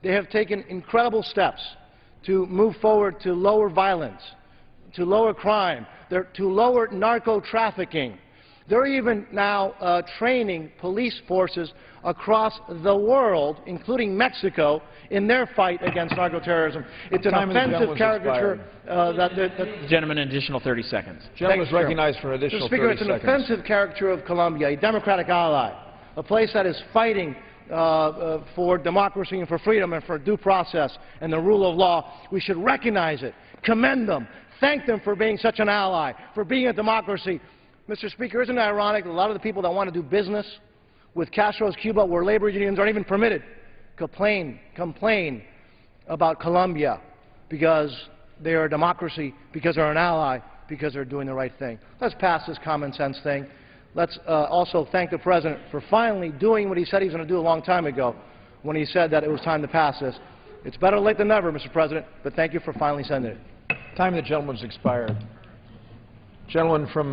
They have taken incredible steps to move forward to lower violence, to lower crime, to lower narco-trafficking. They're even now training police forces across the world, including Mexico, in their fight against narco-terrorism. It's an offensive caricature. The gentleman, an additional 30 seconds. Gentleman is recognized for an additional 30 seconds. Mr. Speaker, it's an offensive caricature of Colombia, a democratic ally, a place that is fighting for democracy and for freedom and for due process and the rule of law. We should recognize it, commend them, thank them for being such an ally, for being a democracy. Mr. Speaker, isn't it ironic that a lot of the people that want to do business with Castro's Cuba, where labor unions aren't even permitted, complain about Colombia because they are a democracy, because they're an ally, because they're doing the right thing? Let's pass this common sense thing. Let's also thank the President for finally doing what he said he was going to do a long time ago when he said that it was time to pass this. It's better late than never, Mr. President, but thank you for finally sending it. Time of the gentleman's expired. Gentleman from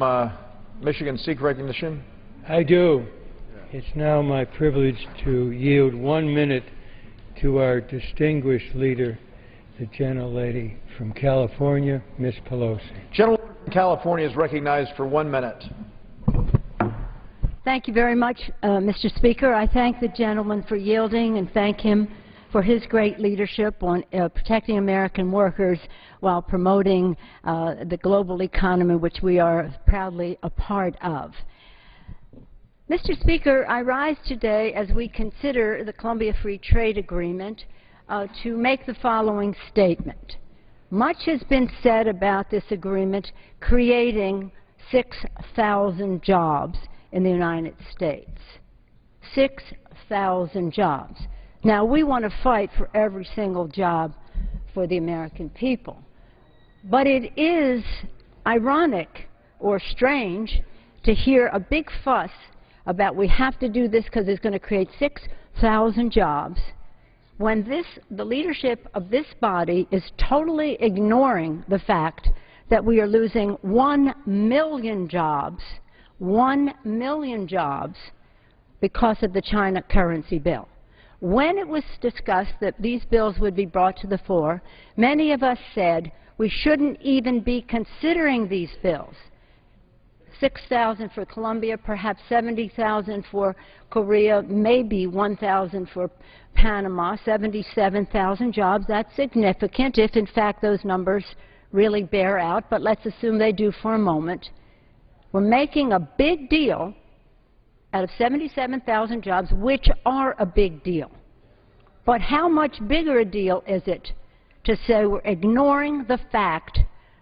Michigan, seek recognition. I do. It's now my privilege to yield 1 minute to our distinguished leader, the gentlelady from California, Ms. Pelosi. Gentleman from California is recognized for 1 minute. Thank you very much, Mr. Speaker. I thank the gentleman for yielding and thank him for his great leadership on protecting American workers while promoting the global economy, which we are proudly a part of. Mr. Speaker, I rise today as we consider the Colombia Free Trade Agreement to make the following statement. Much has been said about this agreement creating 6,000 jobs in the United States. 6,000 jobs. Now, we want to fight for every single job for the American people. But it is ironic or strange to hear a big fuss about we have to do this because it's going to create 6,000 jobs when the leadership of this body is totally ignoring the fact that we are losing 1 million jobs, 1 million jobs because of the China currency bill. When it was discussed that these bills would be brought to the fore, many of us said we shouldn't even be considering these bills. 6,000 for Colombia, perhaps 70,000 for Korea, maybe 1,000 for Panama, 77,000 jobs. That's significant if, in fact, those numbers really bear out, but let's assume they do for a moment. We're making a big deal out of 77,000 jobs, which are a big deal. But how much bigger a deal is it to say we're ignoring the fact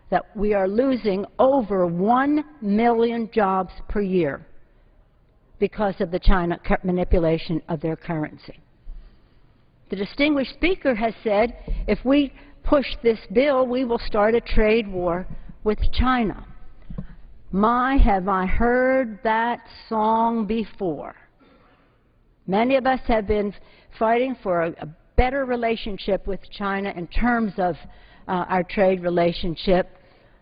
that we are losing over 1 million jobs per year because of the China manipulation of their currency? The distinguished speaker has said if we push this bill, we will start a trade war with China. My, have I heard that song before. Many of us have been fighting for a better relationship with China in terms of our trade relationship,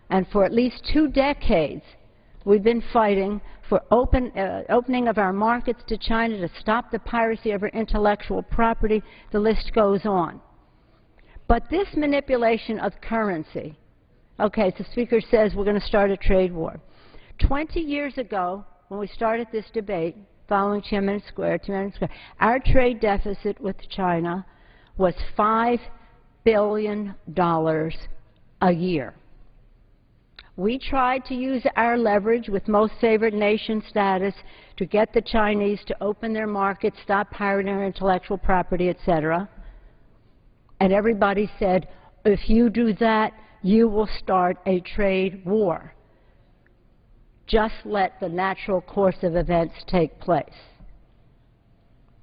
and for at least 2 decades we've been fighting for opening of our markets to China to stop the piracy of our intellectual property. The list goes on. But this manipulation of currency, okay, so the Speaker says we're going to start a trade war. 20 years ago, when we started this debate, following Tiananmen Square, our trade deficit with China was $5 billion a year. We tried to use our leverage with most favored nation status to get the Chinese to open their markets, stop pirating our intellectual property, etc. And everybody said, if you do that, you will start a trade war. Just let the natural course of events take place.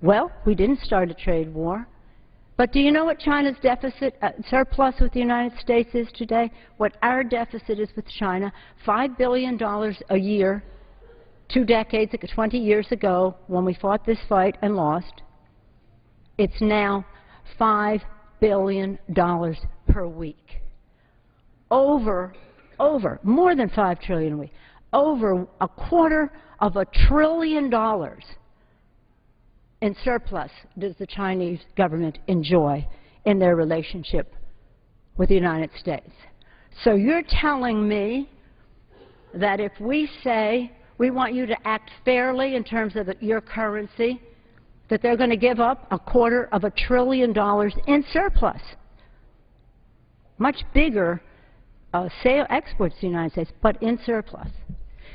Well, we didn't start a trade war. But do you know what China's deficit, surplus with the United States is today? What our deficit is with China? $5 billion a year, 2 decades, 20 years ago, when we fought this fight and lost. It's now $5 billion per week. More than $5 trillion a week. Over $250 billion in surplus does the Chinese government enjoy in their relationship with the United States? So you're telling me that if we say we want you to act fairly in terms of your currency, that they're going to give up $250 billion in surplus? Much bigger exports to the United States, but in surplus.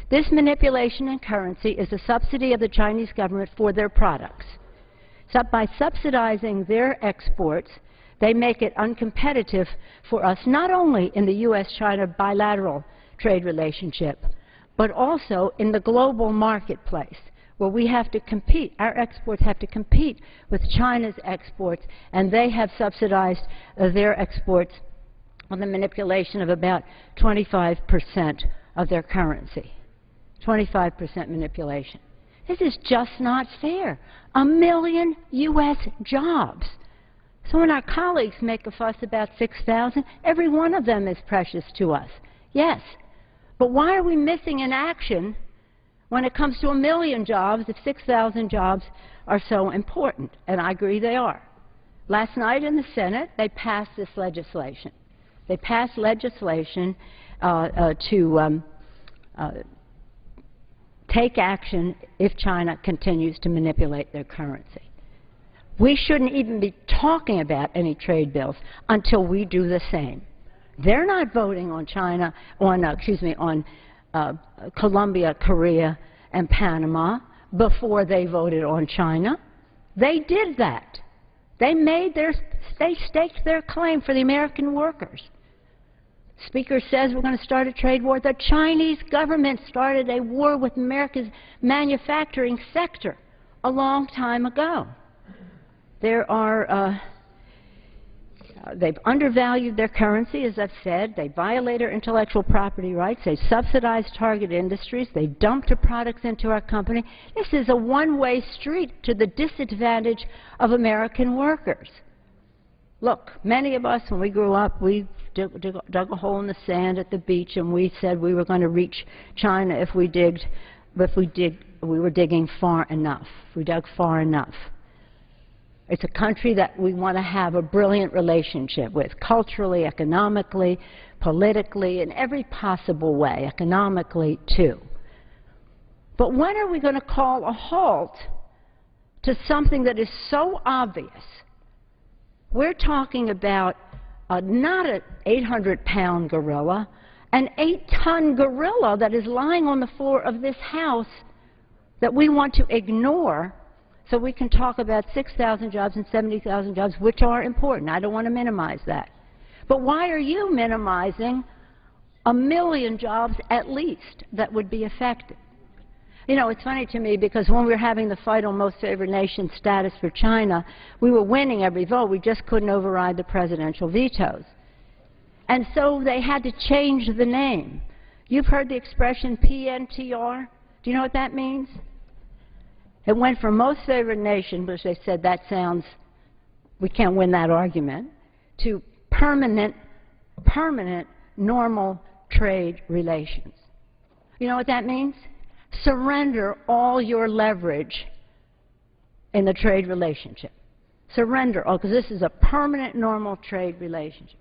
This manipulation in currency is a subsidy of the Chinese government for their products. So by subsidizing their exports, they make it uncompetitive for us, not only in the U.S.-China bilateral trade relationship, but also in the global marketplace, where we have to compete. Our exports have to compete with China's exports, and they have subsidized their exports on the manipulation of about 25% of their currency. 25% manipulation. This is just not fair. 1 million U.S. jobs. So when our colleagues make a fuss about 6,000, every one of them is precious to us. Yes. But why are we missing in action when it comes to 1 million jobs if 6,000 jobs are so important? And I agree they are. Last night in the Senate, they passed this legislation. They passed legislation to take action if China continues to manipulate their currency. We shouldn't even be talking about any trade bills until we do the same. They're not voting on China, on Colombia, Korea, and Panama before they voted on China. They did that. They staked their claim for the American workers. Speaker says we're going to start a trade war. The Chinese government started a war with America's manufacturing sector a long time ago. They've undervalued their currency, as I've said. They violate our intellectual property rights. They subsidize target industries. They dump their products into our company. This is a one-way street to the disadvantage of American workers. Look, many of us, when we grew up, we dug a hole in the sand at the beach, and we said we were going to reach China if we were digging far enough. If we dug far enough. It's a country that we want to have a brilliant relationship with, culturally, economically, politically, in every possible way, economically too. But when are we going to call a halt to something that is so obvious? We're talking about not an 800-pound gorilla, an 8-ton gorilla that is lying on the floor of this House that we want to ignore so we can talk about 6,000 jobs and 70,000 jobs, which are important. I don't want to minimize that. But why are you minimizing 1 million jobs at least that would be affected? You know, it's funny to me because when we were having the fight on most favored nation status for China, we were winning every vote. We just couldn't override the presidential vetoes. And so they had to change the name. You've heard the expression PNTR. Do you know what that means? It went from most favored nation, which they said that sounds, we can't win that argument, to permanent normal trade relations. You know what that means? Surrender all your leverage in the trade relationship. Surrender all, because this is a permanent normal trade relationship.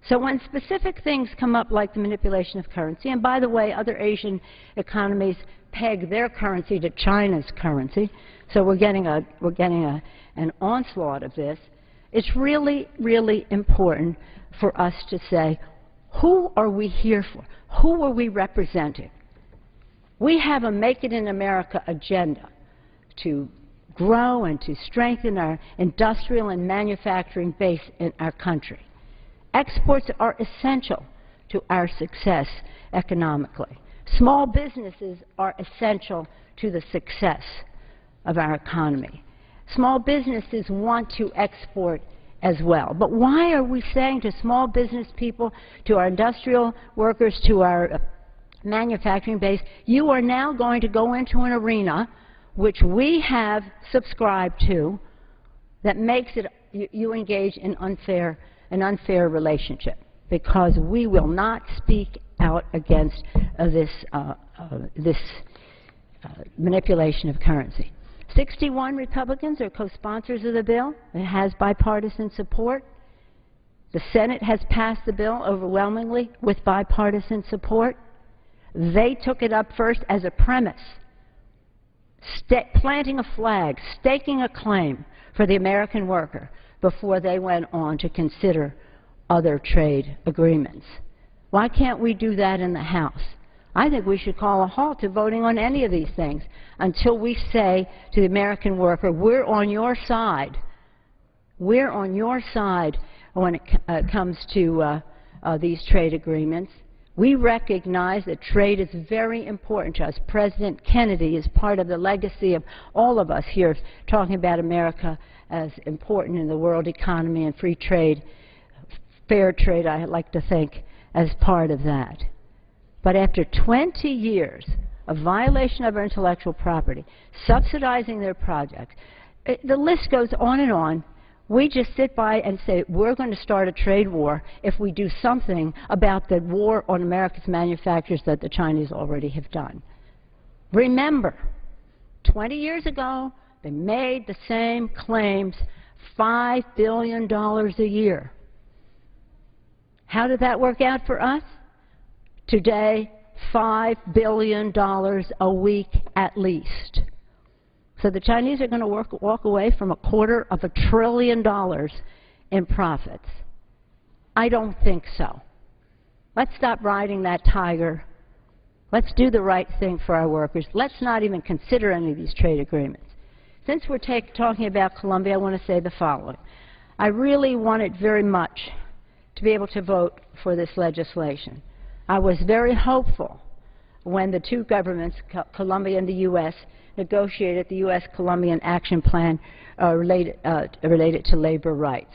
So when specific things come up like the manipulation of currency, and by the way, other Asian economies peg their currency to China's currency, so we're getting an onslaught of this, it's really, really important for us to say, who are we here for? Who are we representing? We have a Make It in America agenda to grow and to strengthen our industrial and manufacturing base in our country. Exports are essential to our success economically. Small businesses are essential to the success of our economy. Small businesses want to export as well. But why are we saying to small business people, to our industrial workers, to our manufacturing base, you are now going to go into an arena which we have subscribed to that makes it you engage in an unfair relationship, because we will not speak out against this manipulation of currency. 61 Republicans are co-sponsors of the bill. It has bipartisan support. The Senate has passed the bill overwhelmingly with bipartisan support. They took it up first as a premise, planting a flag, staking a claim for the American worker before they went on to consider other trade agreements. Why can't we do that in the House? I think we should call a halt to voting on any of these things until we say to the American worker, we're on your side. We're on your side when it comes to these trade agreements. We recognize that trade is very important to us. President Kennedy is part of the legacy of all of us here talking about America as important in the world economy and free trade, fair trade, I like to think, as part of that. But after 20 years of violation of our intellectual property, subsidizing their projects, the list goes on and on. We just sit by and say, we're going to start a trade war if we do something about the war on America's manufacturers that the Chinese already have done. Remember, 20 years ago, they made the same claims, $5 billion a year. How did that work out for us? Today, $5 billion a week at least. So the Chinese are going to walk away from $250 billion in profits. I don't think so. Let's stop riding that tiger. Let's do the right thing for our workers. Let's not even consider any of these trade agreements. Since we're talking about Colombia, I want to say the following. I really wanted very much to be able to vote for this legislation. I was very hopeful when the two governments, Colombia and the U.S., negotiated the U.S.-Colombian Action Plan related to labor rights.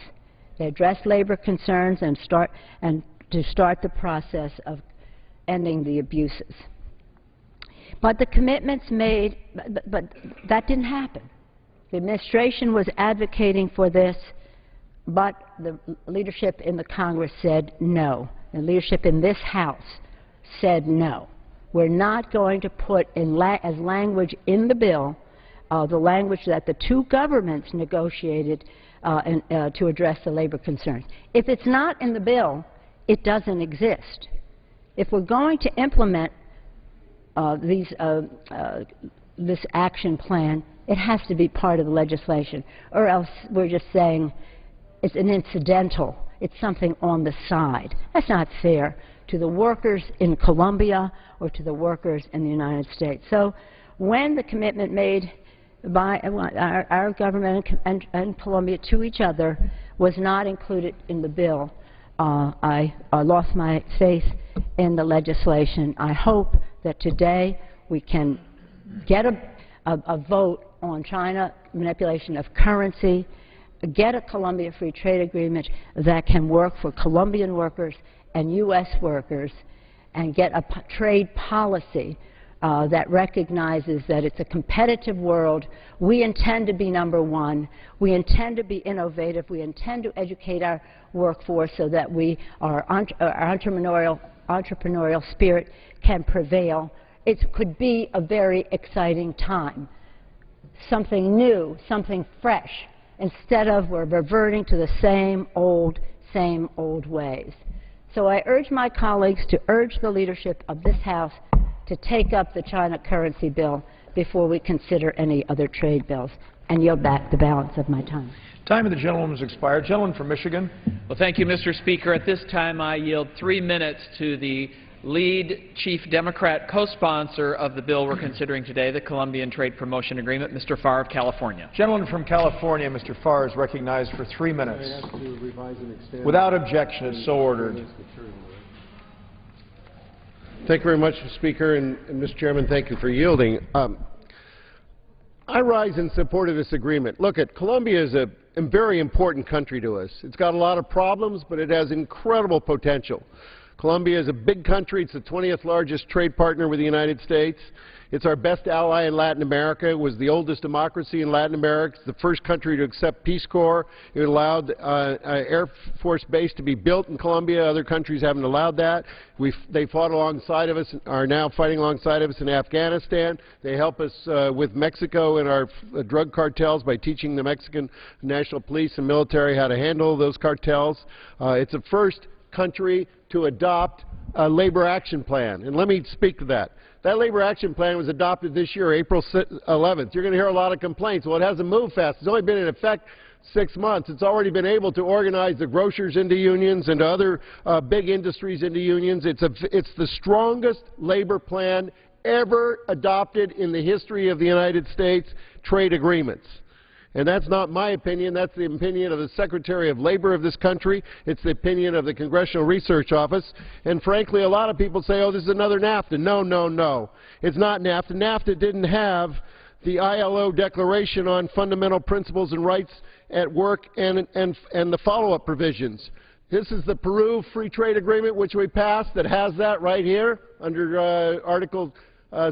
They addressed labor concerns and to start the process of ending the abuses. But the commitments made, but that didn't happen. The administration was advocating for this, but the leadership in the Congress said no. The leadership in this House said no. We're not going to put as language in the bill the language that the two governments negotiated to address the labor concerns. If it's not in the bill, it doesn't exist. If we're going to implement this action plan, it has to be part of the legislation, or else we're just saying it's an incidental, it's something on the side. That's not fair to the workers in Colombia or to the workers in the United States. So when the commitment made by our government and Colombia to each other was not included in the bill, I lost my faith in the legislation. I hope that today we can get a vote on China manipulation of currency, get a Colombia Free Trade Agreement that can work for Colombian workers and U.S. workers, and get a trade policy that recognizes that it's a competitive world. We intend to be number one. We intend to be innovative. We intend to educate our workforce so that our entrepreneurial spirit can prevail. It could be a very exciting time. Something new, something fresh, instead of we're reverting to the same old ways. So I urge my colleagues to urge the leadership of this House to take up the China currency bill before we consider any other trade bills, and yield back the balance of my time. Time of the gentleman has expired. Gentleman from Michigan. Well, thank you, Mr. Speaker. At this time, I yield 3 minutes to the lead Chief Democrat co-sponsor of the bill we're considering today, the Colombian Trade Promotion Agreement, Mr. Farr of California. Gentleman from California, Mr. Farr, is recognized for 3 minutes. Without objection, it's so ordered. Thank you very much, Mr. Speaker, and Mr. Chairman, thank you for yielding. I rise in support of this agreement. Look, Colombia is a very important country to us. It's got a lot of problems, but it has incredible potential. Colombia is a big country. It's the 20th largest trade partner with the United States. It's our best ally in Latin America. It was the oldest democracy in Latin America. It's the first country to accept Peace Corps. It allowed an Air Force base to be built in Colombia. Other countries haven't allowed that. They fought alongside of us, are now fighting alongside of us in Afghanistan. They help us with Mexico and our drug cartels by teaching the Mexican National Police and military how to handle those cartels. It's the first country to adopt a labor action plan. And let me speak to that. That labor action plan was adopted this year, April 11th. You're going to hear a lot of complaints. Well, it hasn't moved fast. It's only been in effect 6 months. It's already been able to organize the grocers into unions and other big industries into unions. It's the strongest labor plan ever adopted in the history of the United States trade agreements. And that's not my opinion. That's the opinion of the Secretary of Labor of this country. It's the opinion of the Congressional Research Office. And frankly, a lot of people say, oh, this is another NAFTA. No, no, no. It's not NAFTA. NAFTA didn't have the ILO Declaration on Fundamental Principles and Rights at Work and the follow-up provisions. This is the Peru Free Trade Agreement, which we passed, that has that right here under Article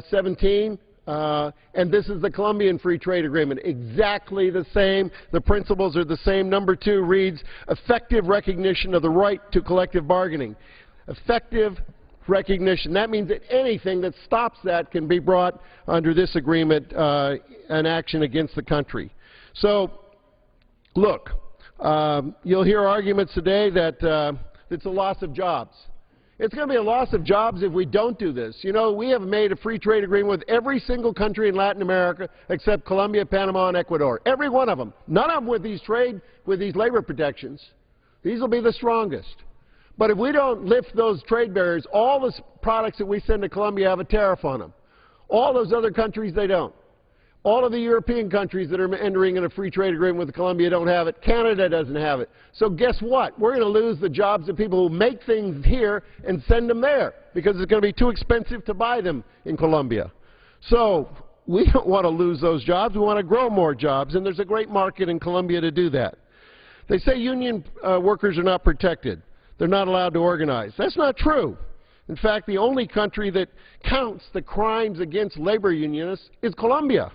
17. And this is the Colombian Free Trade Agreement, exactly the same. The principles are the same. Number 2 reads, effective recognition of the right to collective bargaining. Effective recognition. That means that anything that stops that can be brought under this agreement, an action against the country. So, look, you'll hear arguments today that it's a loss of jobs. It's going to be a loss of jobs if we don't do this. You know, we have made a free trade agreement with every single country in Latin America except Colombia, Panama, and Ecuador. Every one of them. None of them with these labor protections. These will be the strongest. But if we don't lift those trade barriers, all the products that we send to Colombia have a tariff on them. All those other countries, they don't. All of the European countries that are entering in a free trade agreement with Colombia don't have it. Canada doesn't have it. So guess what? We're going to lose the jobs of people who make things here and send them there because it's going to be too expensive to buy them in Colombia. So we don't want to lose those jobs. We want to grow more jobs, and there's a great market in Colombia to do that. They say union workers are not protected. They're not allowed to organize. That's not true. In fact, the only country that counts the crimes against labor unionists is Colombia.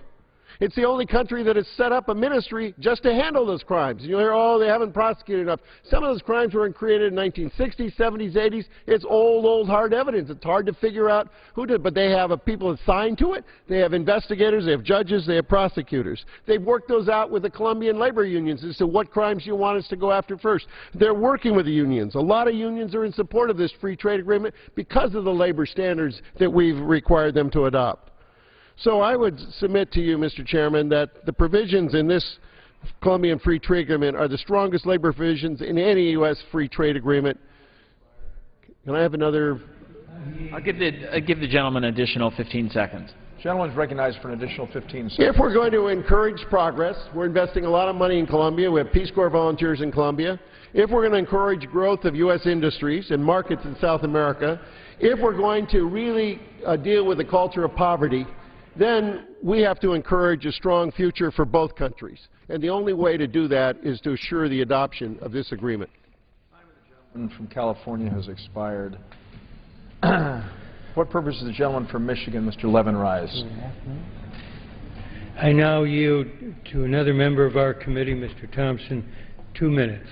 It's the only country that has set up a ministry just to handle those crimes. You'll hear, oh, they haven't prosecuted enough. Some of those crimes were created in the 1960s, 70s, 80s. It's old, hard evidence. It's hard to figure out who did, but they have people assigned to it. They have investigators, they have judges, they have prosecutors. They've worked those out with the Colombian labor unions as to what crimes you want us to go after first. They're working with the unions. A lot of unions are in support of this free trade agreement because of the labor standards that we've required them to adopt. So I would submit to you, Mr. Chairman, that the provisions in this Colombian Free Trade Agreement are the strongest labor provisions in any U.S. free trade agreement. Can I have another? I'll give the gentleman an additional 15 seconds. The gentleman is recognized for an additional 15 seconds. If we're going to encourage progress, we're investing a lot of money in Colombia. We have Peace Corps volunteers in Colombia. If we're going to encourage growth of U.S. industries and markets in South America, if we're going to really deal with the culture of poverty, then we have to encourage a strong future for both countries. And the only way to do that is to assure the adoption of this agreement. The gentleman from California has expired. What purpose is the gentleman from Michigan, Mr. Levin, rise? I now yield to another member of our committee, Mr. Thompson, 2 minutes.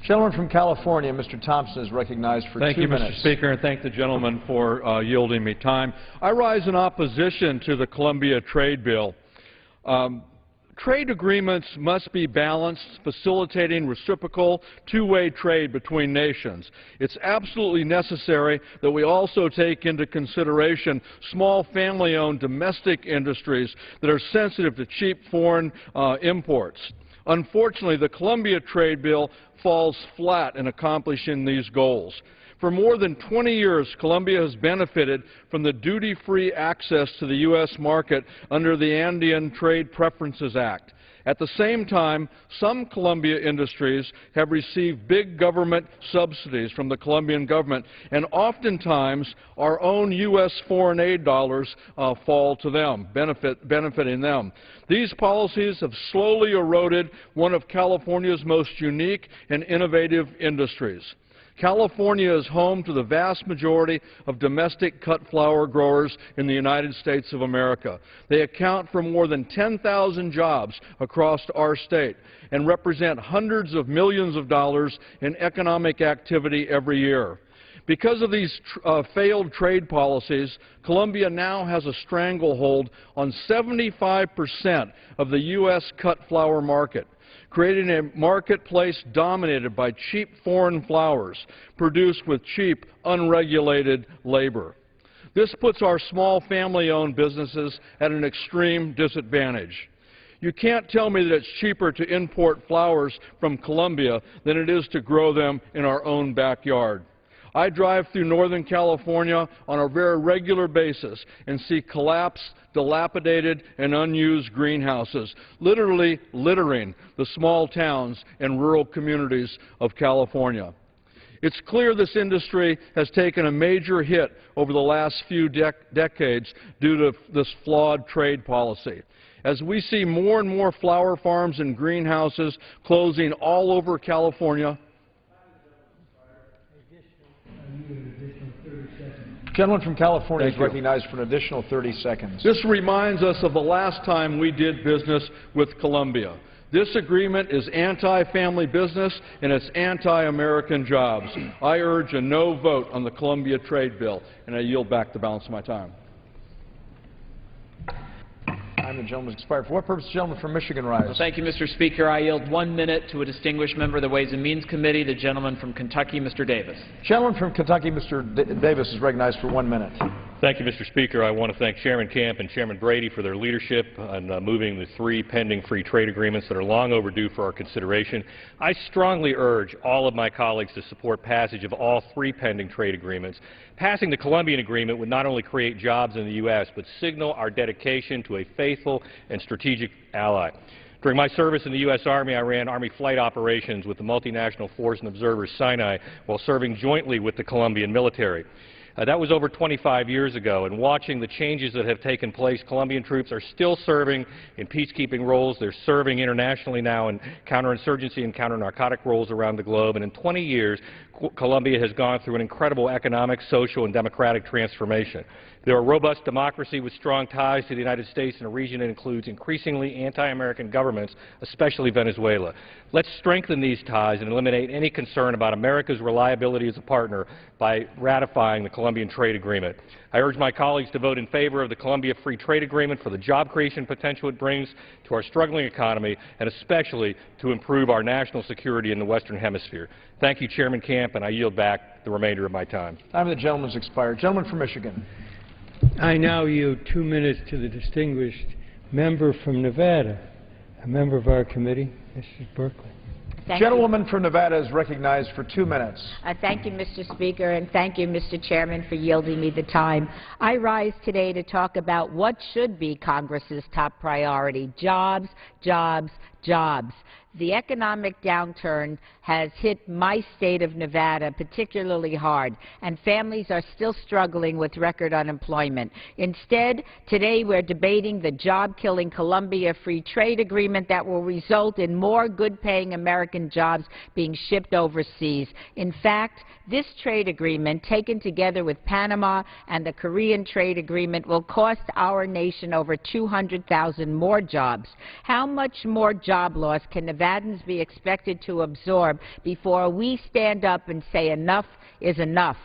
Gentleman from California, Mr. Thompson, is recognized for 2 minutes. Thank you, Mr. Speaker, and thank the gentleman for yielding me time. I rise in opposition to the Colombia trade bill. Trade agreements must be balanced, facilitating reciprocal, two-way trade between nations. It's absolutely necessary that we also take into consideration small family-owned domestic industries that are sensitive to cheap foreign imports. Unfortunately, the Colombia trade bill falls flat in accomplishing these goals. For more than 20 years, Colombia has benefited from the duty-free access to the U.S. market under the Andean Trade Preferences Act. At the same time, some Colombia industries have received big government subsidies from the Colombian government, and oftentimes our own U.S. foreign aid dollars fall to them, benefiting them. These policies have slowly eroded one of California's most unique and innovative industries. California is home to the vast majority of domestic cut flower growers in the United States of America. They account for more than 10,000 jobs across our state and represent hundreds of millions of dollars in economic activity every year. Because of these failed trade policies, Colombia now has a stranglehold on 75% of the U.S. cut flower market, creating a marketplace dominated by cheap foreign flowers produced with cheap, unregulated labor. This puts our small family-owned businesses at an extreme disadvantage. You can't tell me that it's cheaper to import flowers from Colombia than it is to grow them in our own backyard. I drive through Northern California on a very regular basis and see collapsed, dilapidated, and unused greenhouses, literally littering the small towns and rural communities of California. It's clear this industry has taken a major hit over the last few decades due to this flawed trade policy. As we see more and more flower farms and greenhouses closing all over California. Gentleman from California is recognized for an additional 30 seconds. This reminds us of the last time we did business with Colombia. This agreement is anti-family business and it's anti-American jobs. I urge a no vote on the Colombia trade bill, and I yield back the balance of my time. The gentleman has expired. For what purpose, the gentleman from Michigan rise? Well, thank you, Mr. Speaker. I yield 1 minute to a distinguished member of the Ways and Means Committee, the gentleman from Kentucky, Mr. Davis. Gentleman from Kentucky, Mr. Davis, is recognized for 1 minute. Thank you, Mr. Speaker. I want to thank Chairman Camp and Chairman Brady for their leadership on moving the 3 pending free trade agreements that are long overdue for our consideration. I strongly urge all of my colleagues to support passage of all 3 pending trade agreements. Passing the Colombian agreement would not only create jobs in the U.S., but signal our dedication to a faithful and strategic ally. During my service in the U.S. Army, I ran Army flight operations with the multinational force and observers Sinai while serving jointly with the Colombian military. That was over 25 years ago, and watching the changes that have taken place, Colombian troops are still serving in peacekeeping roles. They're serving internationally now in counterinsurgency and counter-narcotic roles around the globe. And in 20 years, Colombia has gone through an incredible economic, social, and democratic transformation. They're a robust democracy with strong ties to the United States in a region that includes increasingly anti-American governments, especially Venezuela. Let's strengthen these ties and eliminate any concern about America's reliability as a partner by ratifying the Colombian trade agreement. I urge my colleagues to vote in favor of the Colombia Free Trade Agreement for the job creation potential it brings to our struggling economy and especially to improve our national security in the Western Hemisphere. Thank you, Chairman Camp, and I yield back the remainder of my time. Time of the gentleman has expired. Gentleman from Michigan. I now yield 2 minutes to the distinguished member from Nevada, a member of our committee, Mrs. Berkeley. Gentlewoman from Nevada is recognized for 2 minutes. Thank you, Mr. Speaker, and thank you, Mr. Chairman, for yielding me the time. I rise today to talk about what should be Congress's top priority: jobs, jobs, jobs. The economic downturn has hit my state of Nevada particularly hard, and families are still struggling with record unemployment. Instead, today we're debating the job-killing Colombia Free Trade Agreement that will result in more good-paying American jobs being shipped overseas. In fact, this trade agreement, taken together with Panama and the Korean trade agreement, will cost our nation over 200,000 more jobs. How much more job loss can Nevadans be expected to absorb before we stand up and say enough is enough?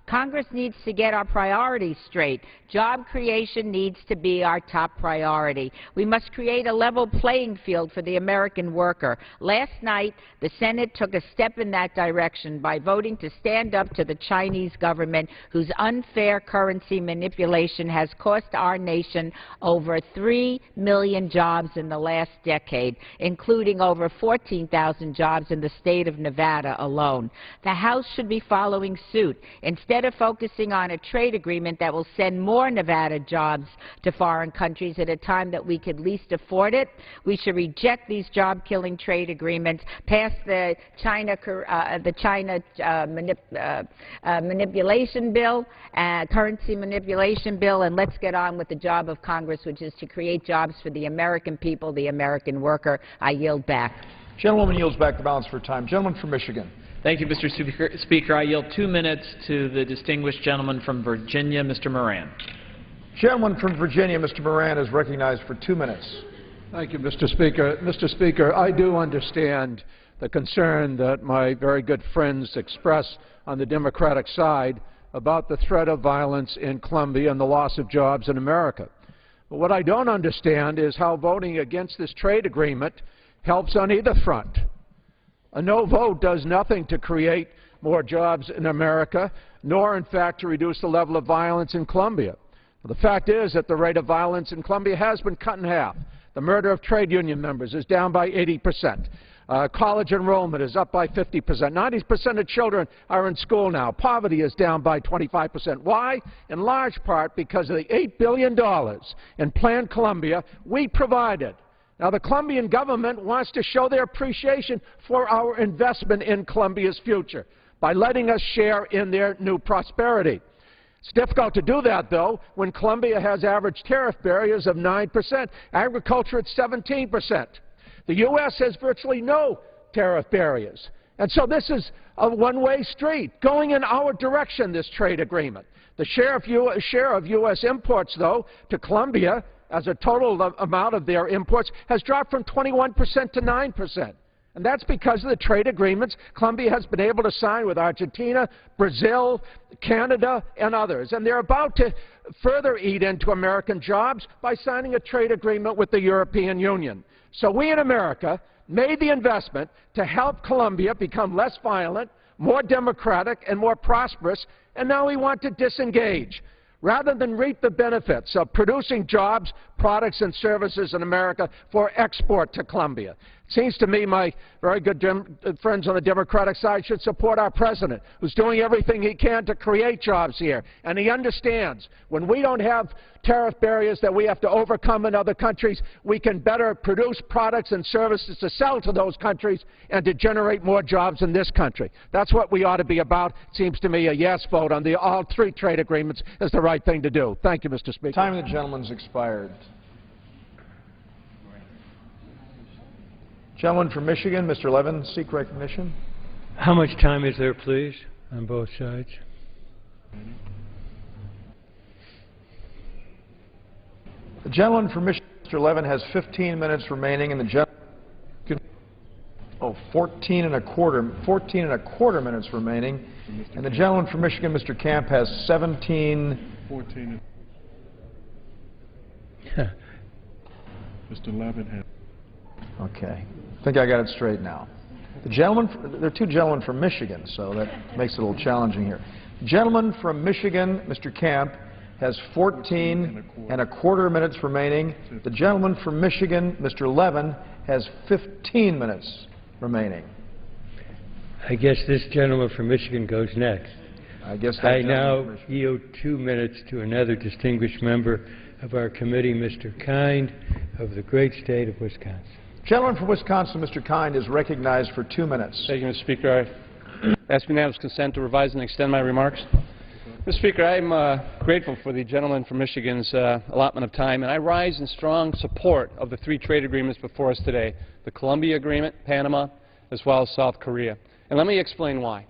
Congress needs to get our priorities straight. Job creation needs to be our top priority. We must create a level playing field for the American worker. Last night, the Senate took a step in that direction by voting to stand up to the Chinese government, whose unfair currency manipulation has cost our nation over 3 million jobs in the last decade, including over 14,000 jobs in the state of Nevada alone. The House should be following suit. Instead of focusing on a trade agreement that will send more Nevada jobs to foreign countries at a time that we could least afford it, we should reject these job-killing trade agreements, pass the China manipulation bill, currency manipulation bill, and let's get on with the job of Congress, which is to create jobs for the American people, the American worker. I yield back. Gentlewoman yields back the balance for time. Gentleman from Michigan. Thank you, Mr. Speaker. I yield 2 minutes to the distinguished gentleman from Virginia, Mr. Moran. Gentleman from Virginia, Mr. Moran, is recognized for 2 minutes. Thank you, Mr. Speaker. Mr. Speaker, I do understand the concern that my very good friends express on the Democratic side about the threat of violence in Colombia and the loss of jobs in America. But what I don't understand is how voting against this trade agreement helps on either front. A no vote does nothing to create more jobs in America, nor, in fact, to reduce the level of violence in Colombia. The fact is that the rate of violence in Colombia has been cut in half. The murder of trade union members is down by 80%. College enrollment is up by 50%. 90% of children are in school now. Poverty is down by 25%. Why? In large part because of the $8 billion in Plan Colombia we provided. Now, the Colombian government wants to show their appreciation for our investment in Colombia's future by letting us share in their new prosperity. It's difficult to do that, though, when Colombia has average tariff barriers of 9%, agriculture at 17%. The U.S. has virtually no tariff barriers. And so this is a one-way street going in our direction, this trade agreement. The share of U.S. imports, though, to Colombia as a total amount of their imports has dropped from 21% to 9%. And that's because of the trade agreements Colombia has been able to sign with Argentina, Brazil, Canada, and others. And they're about to further eat into American jobs by signing a trade agreement with the European Union. So we in America made the investment to help Colombia become less violent, more democratic, and more prosperous, and now we want to disengage. Rather than reap the benefits of producing jobs, products, and services in America for export to Colombia. It seems to me my very good friends on the Democratic side should support our president, who's doing everything he can to create jobs here. And he understands when we don't have tariff barriers that we have to overcome in other countries, we can better produce products and services to sell to those countries and to generate more jobs in this country. That's what we ought to be about. It seems to me a yes vote on all three trade agreements is the right thing to do. Thank you, Mr. Speaker. Time of the gentleman's expired. Gentleman from Michigan, Mr. Levin, seek recognition. How much time is there, please, on both sides? The gentleman from Michigan, Mr. Levin, has 15 minutes remaining, and the gentleman, 14 and a quarter minutes remaining, and the gentleman from Michigan, Mr. Camp, has 14. Mr. Levin has. Okay. I think I got it straight now. There are two gentlemen from Michigan, so that makes it a little challenging here. The gentleman from Michigan, Mr. Camp, has 14 and a quarter minutes remaining. The gentleman from Michigan, Mr. Levin, has 15 minutes remaining. I guess this gentleman from Michigan goes next. I now yield 2 minutes to another distinguished member of our committee, Mr. Kind, of the great state of Wisconsin. Gentleman from Wisconsin, Mr. Kind, is recognized for 2 minutes. Thank you, Mr. Speaker. I ask unanimous consent to revise and extend my remarks. Mr. Speaker, I'm grateful for the gentleman from Michigan's allotment of time, and I rise in strong support of the three trade agreements before us today, the Colombia Agreement, Panama, as well as South Korea. And let me explain why.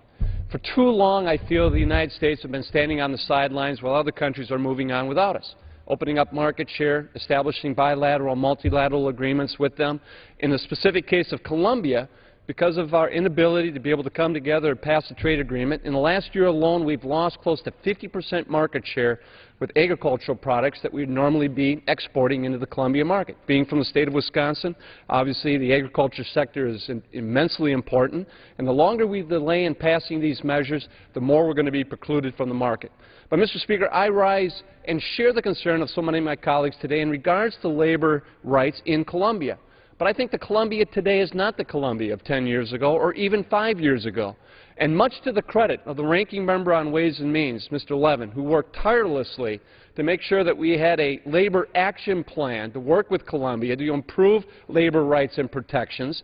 For too long, I feel the United States have been standing on the sidelines while other countries are moving on without us, opening up market share, establishing bilateral, multilateral agreements with them. In the specific case of Colombia, because of our inability to be able to come together and pass a trade agreement, in the last year alone we've lost close to 50% market share with agricultural products that we'd normally be exporting into the Colombia market. Being from the state of Wisconsin, obviously the agriculture sector is immensely important, and the longer we delay in passing these measures, the more we're going to be precluded from the market. But, Mr. Speaker, I rise and share the concern of so many of my colleagues today in regards to labor rights in Colombia. But I think the Colombia today is not the Colombia of 10 years ago or even 5 years ago. And much to the credit of the ranking member on Ways and Means, Mr. Levin, who worked tirelessly to make sure that we had a labor action plan to work with Colombia to improve labor rights and protections,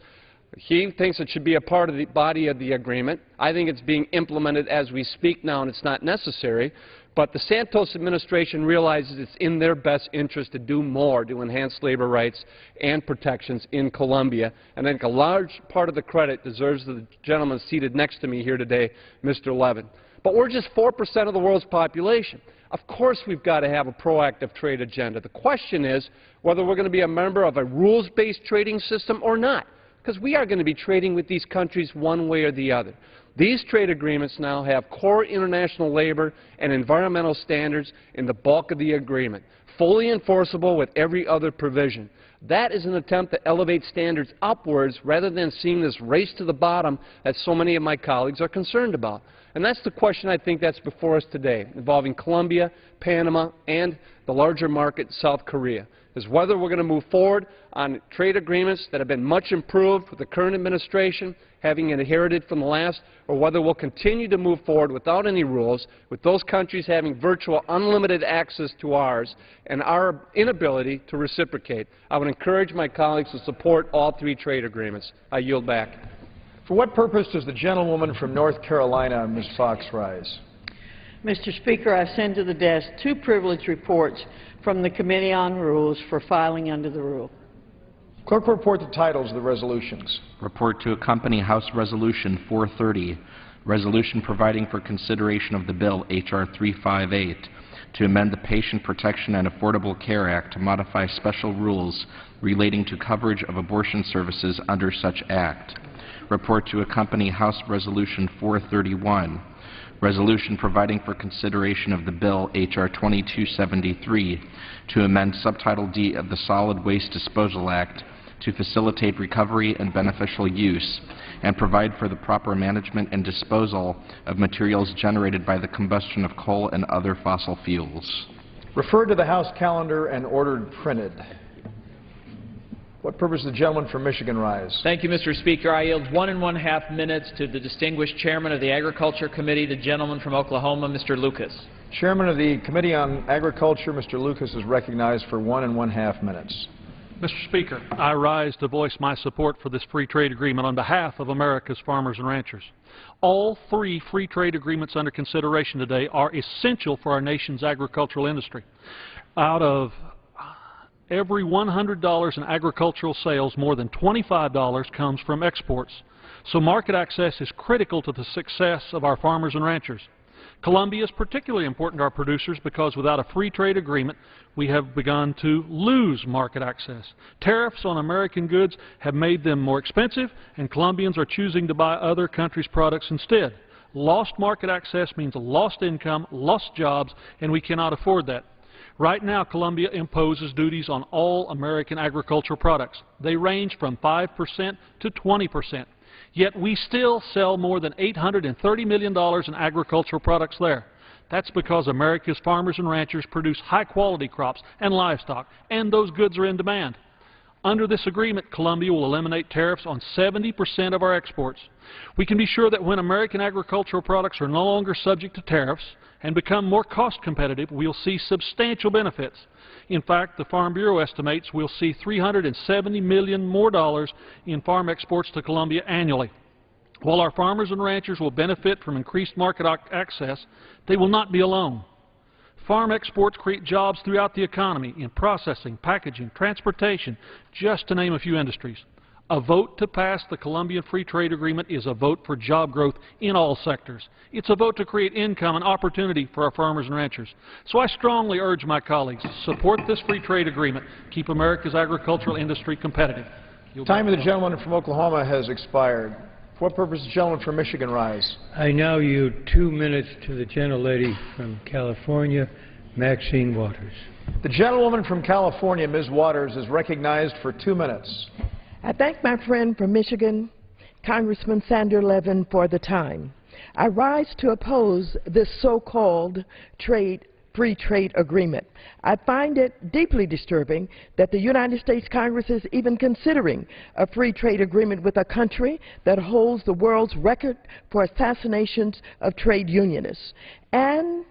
He thinks it should be a part of the body of the agreement. I think it's being implemented as we speak now, and it's not necessary. But the Santos administration realizes it's in their best interest to do more to enhance labor rights and protections in Colombia. And I think a large part of the credit deserves the gentleman seated next to me here today, Mr. Levin. But we're just 4% of the world's population. Of course we've got to have a proactive trade agenda. The question is whether we're going to be a member of a rules-based trading system or not, because we are going to be trading with these countries one way or the other. These trade agreements now have core international labor and environmental standards in the bulk of the agreement, fully enforceable with every other provision. That is an attempt to elevate standards upwards rather than seeing this race to the bottom that so many of my colleagues are concerned about. And that's the question I think that's before us today, involving Colombia, Panama, and the larger market, South Korea, is whether we're going to move forward on trade agreements that have been much improved with the current administration, having inherited from the last, or whether we'll continue to move forward without any rules, with those countries having virtual unlimited access to ours and our inability to reciprocate. I would encourage my colleagues to support all three trade agreements. I yield back. For what purpose does the gentlewoman from North Carolina, Ms. Fox, rise? Mr. Speaker, I send to the desk two privilege reports from the Committee on Rules for filing under the rule. Clerk will report the titles of the resolutions. Report to accompany House Resolution 430, resolution providing for consideration of the bill H.R. 358 to amend the Patient Protection and Affordable Care Act to modify special rules relating to coverage of abortion services under such act. Report to accompany House Resolution 431, resolution providing for consideration of the bill H.R. 2273 to amend Subtitle D of the Solid Waste Disposal Act to facilitate recovery and beneficial use and provide for the proper management and disposal of materials generated by the combustion of coal and other fossil fuels. Referred to the House calendar and ordered printed. What purpose does the gentleman from Michigan rise? Thank you, Mr. Speaker. I yield 1 1/2 minutes to the distinguished chairman of the Agriculture Committee, the gentleman from Oklahoma, Mr. Lucas. Chairman of the Committee on Agriculture, Mr. Lucas, is recognized for 1 1/2 minutes. Mr. Speaker, I rise to voice my support for this free trade agreement on behalf of America's farmers and ranchers. All three free trade agreements under consideration today are essential for our nation's agricultural industry. Out of every $100 in agricultural sales, more than $25 comes from exports. So market access is critical to the success of our farmers and ranchers. Colombia is particularly important to our producers because without a free trade agreement, we have begun to lose market access. Tariffs on American goods have made them more expensive, and Colombians are choosing to buy other countries' products instead. Lost market access means lost income, lost jobs, and we cannot afford that. Right now, Colombia imposes duties on all American agricultural products. They range from 5% to 20%. Yet we still sell more than $830 million in agricultural products there. That's because America's farmers and ranchers produce high-quality crops and livestock, and those goods are in demand. Under this agreement, Colombia will eliminate tariffs on 70% of our exports. We can be sure that when American agricultural products are no longer subject to tariffs and become more cost competitive, we'll see substantial benefits. In fact, the Farm Bureau estimates we'll see $370 million more in farm exports to Colombia annually. While our farmers and ranchers will benefit from increased market access, they will not be alone. Farm exports create jobs throughout the economy in processing, packaging, transportation, just to name a few industries. A vote to pass the Colombian Free Trade Agreement is a vote for job growth in all sectors. It's a vote to create income and opportunity for our farmers and ranchers. So I strongly urge my colleagues to support this free trade agreement, keep America's agricultural industry competitive. Time of the gentleman from Oklahoma has expired. For what purpose does the gentleman from Michigan rise? I now yield 2 minutes to the gentlelady from California, Maxine Waters. The gentlewoman from California, Ms. Waters, is recognized for 2 minutes. I thank my friend from Michigan, Congressman Sander Levin, for the time. I rise to oppose this so-called free trade agreement. I find it deeply disturbing that the United States Congress is even considering a free trade agreement with a country that holds the world's record for assassinations of trade unionists. And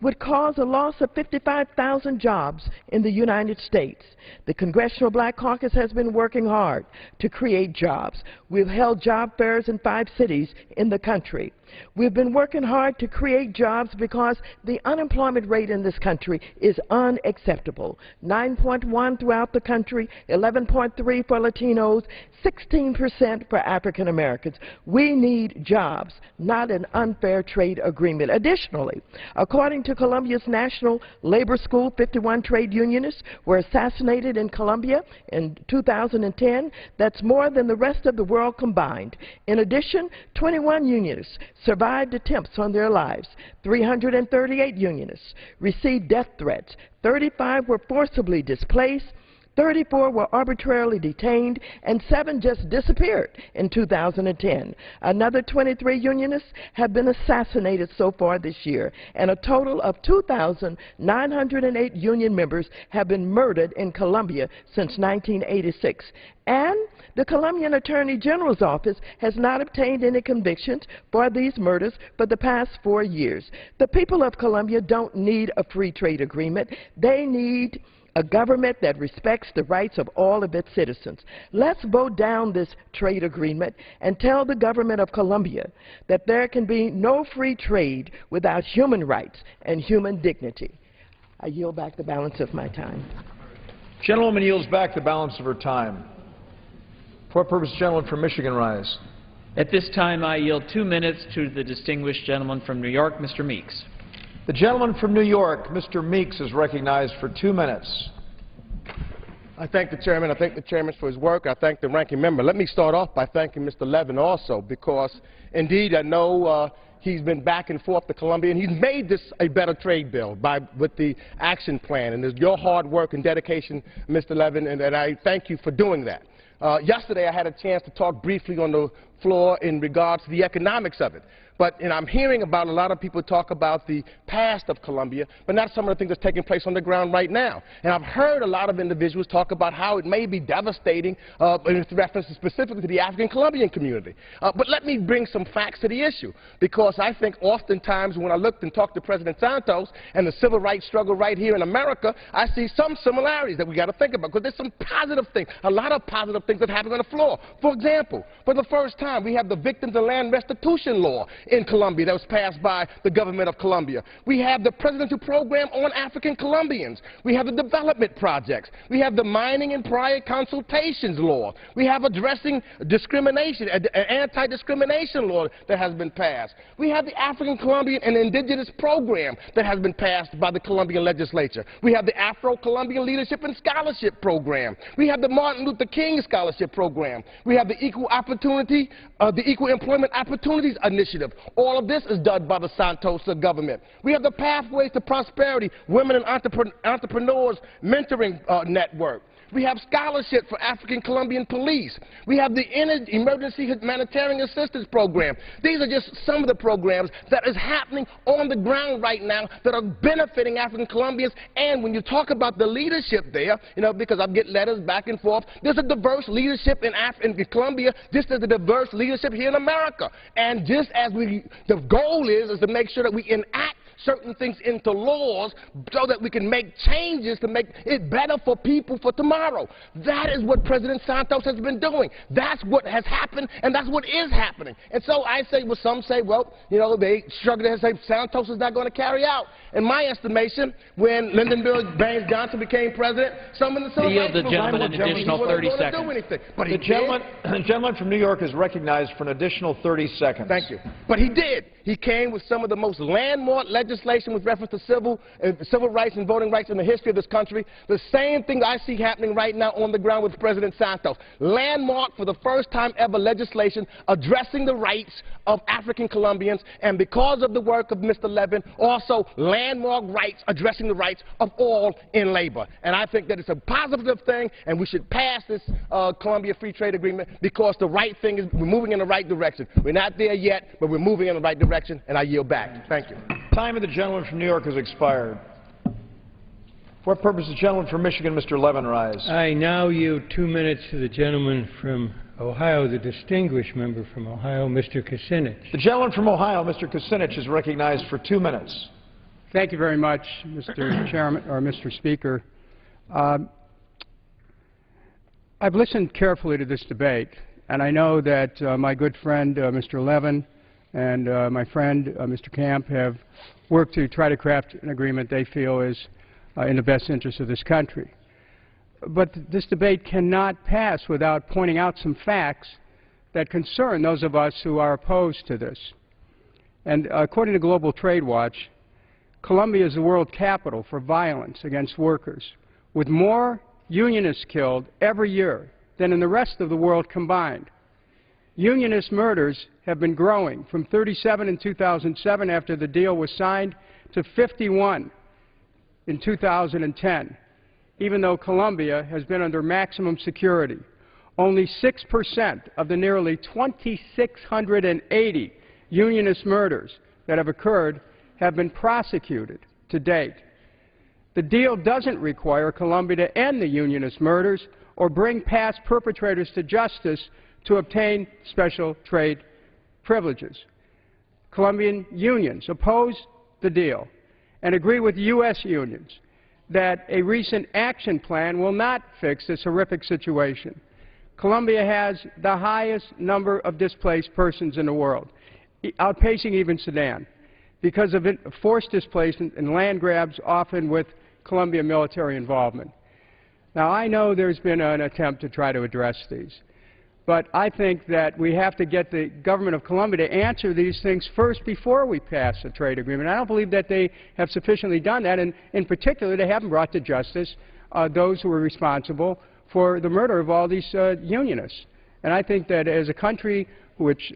would cause a loss of 55,000 jobs in the United States. The Congressional Black Caucus has been working hard to create jobs. We've held job fairs in 5 cities in the country. We've been working hard to create jobs because the unemployment rate in this country is unacceptable. 9.1 throughout the country, 11.3 for Latinos, 16% for African Americans. We need jobs, not an unfair trade agreement. Additionally, according to Columbia's National Labor School, 51 trade unionists were assassinated in Colombia in 2010. That's more than the rest of the world combined. In addition, 21 unionists survived attempts on their lives. 338 unionists received death threats. 35 were forcibly displaced. 34 were arbitrarily detained, and 7 just disappeared in 2010. Another 23 unionists have been assassinated so far this year, and a total of 2,908 union members have been murdered in Colombia since 1986. And the Colombian Attorney General's office has not obtained any convictions for these murders for the past 4 years. The people of Colombia don't need a free trade agreement. They need a government that respects the rights of all of its citizens. Let's vote down this trade agreement and tell the government of Colombia that there can be no free trade without human rights and human dignity. I yield back the balance of my time. Gentlewoman yields back the balance of her time. For what purpose, gentleman from Michigan rise? At this time, I yield 2 minutes to the distinguished gentleman from New York, Mr. Meeks. The gentleman from New York, Mr. Meeks, is recognized for 2 minutes. I thank the chairman. I thank the chairman for his work. I thank the ranking member. Let me start off by thanking Mr. Levin also, because indeed I know he's been back and forth to Colombia, and he's made this a better trade bill with the action plan. And it's your hard work and dedication, Mr. Levin, and I thank you for doing that. Yesterday I had a chance to talk briefly on the floor in regards to the economics of it. But I'm hearing about a lot of people talk about the past of Colombia, but not some of the things that's taking place on the ground right now. And I've heard a lot of individuals talk about how it may be devastating in reference specifically to the African Colombian community. But let me bring some facts to the issue, because I think oftentimes when I looked and talked to President Santos and the civil rights struggle right here in America, I see some similarities that we got to think about, because there's some positive things, a lot of positive things that happen on the floor. For example, for the first time, we have the Victims of Land Restitution Law in Colombia that was passed by the government of Colombia. We have the presidential program on African Colombians. We have the development projects. We have the mining and prior consultations law. We have addressing discrimination, an anti-discrimination law that has been passed. We have the African Colombian and Indigenous program that has been passed by the Colombian legislature. We have the Afro-Colombian Leadership and Scholarship program. We have the Martin Luther King Scholarship program. We have the Equal Employment Opportunities Initiative. All of this is done by the Santos government. We have the Pathways to Prosperity, Women and Entrepreneurs Mentoring Network. We have scholarship for African Colombian police. We have the Emergency Humanitarian Assistance Program. These are just some of the programs that is happening on the ground right now that are benefiting African Colombians. And when you talk about the leadership there, because I get letters back and forth, there's a diverse leadership in Colombia, just as a diverse leadership here in America. And just as the goal is to make sure that we enact certain things into laws so that we can make changes to make it better for people for tomorrow. That is what President Santos has been doing. That's what has happened, and that's what is happening. And so I say, well, some say, well, they struggle to say Santos is not going to carry out. In my estimation, when Lyndon Baines Johnson became president, some of the civil rights the gentleman an additional 30 seconds. But the gentleman from New York is recognized for an additional 30 seconds. Thank you. But he did. He came with some of the most landmark legislation with reference to civil rights and voting rights in the history of this country. The same thing I see happening right now on the ground with President Santos. Landmark for the first time ever legislation addressing the rights of African Colombians, and because of the work of Mr. Levin, also landmark rights addressing the rights of all in labor. And I think that it's a positive thing, and we should pass this Colombia Free Trade Agreement, because the right thing is we're moving in the right direction. We're not there yet, but we're moving in the right direction, and I yield back. Thank you. Time of the gentleman from New York has expired. For what purpose, the gentleman from Michigan, Mr. Levin, rise? I now yield 2 minutes to the gentleman from Ohio, the distinguished member from Ohio, Mr. Kucinich. The gentleman from Ohio, Mr. Kucinich, is recognized for 2 minutes. Thank you very much, Mr. Chairman, or Mr. Speaker. I've listened carefully to this debate, and I know that my good friend, Mr. Levin, and my friend, Mr. Camp, have worked to try to craft an agreement they feel is in the best interest of this country. But this debate cannot pass without pointing out some facts that concern those of us who are opposed to this. And according to Global Trade Watch, Colombia is the world capital for violence against workers, with more unionists killed every year than in the rest of the world combined. Unionist murders have been growing from 37 in 2007 after the deal was signed to 51 in 2010, even though Colombia has been under maximum security. Only 6% of the nearly 2,680 unionist murders that have occurred have been prosecuted to date. The deal doesn't require Colombia to end the unionist murders or bring past perpetrators to justice to obtain special trade privileges. Colombian unions oppose the deal and agree with U.S. unions that a recent action plan will not fix this horrific situation. Colombia has the highest number of displaced persons in the world, outpacing even Sudan, because of forced displacement and land grabs, often with Colombian military involvement. Now, I know there's been an attempt to try to address these, but I think that we have to get the government of Colombia to answer these things first before we pass a trade agreement. I don't believe that they have sufficiently done that, and in particular, they haven't brought to justice those who were responsible for the murder of all these unionists. And I think that as a country which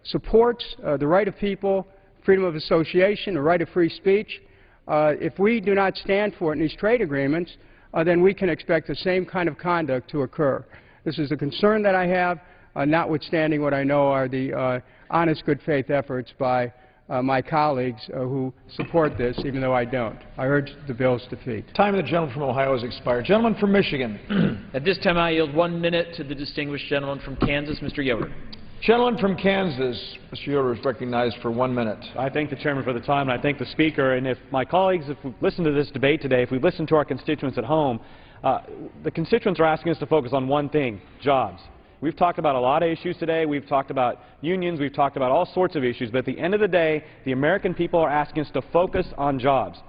supports the right of people, freedom of association, the right of free speech, if we do not stand for it in these trade agreements, then we can expect the same kind of conduct to occur. This is a concern that I have, notwithstanding what I know are the honest, good faith efforts by my colleagues who support this, even though I don't. I urge the bill's defeat. Time of the gentleman from Ohio has expired. Gentleman from Michigan. At this time, I yield 1 minute to the distinguished gentleman from Kansas, Mr. Yoder. Gentleman from Kansas, Mr. Yoder, is recognized for 1 minute. I thank the chairman for the time, and I thank the speaker. And if my colleagues, if we listen to this debate today, if we listen to our constituents at home, the constituents are asking us to focus on one thing: jobs. We've talked about a lot of issues today. We've talked about unions. We've talked about all sorts of issues. But at the end of the day, the American people are asking us to focus on jobs.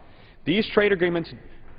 These trade agreements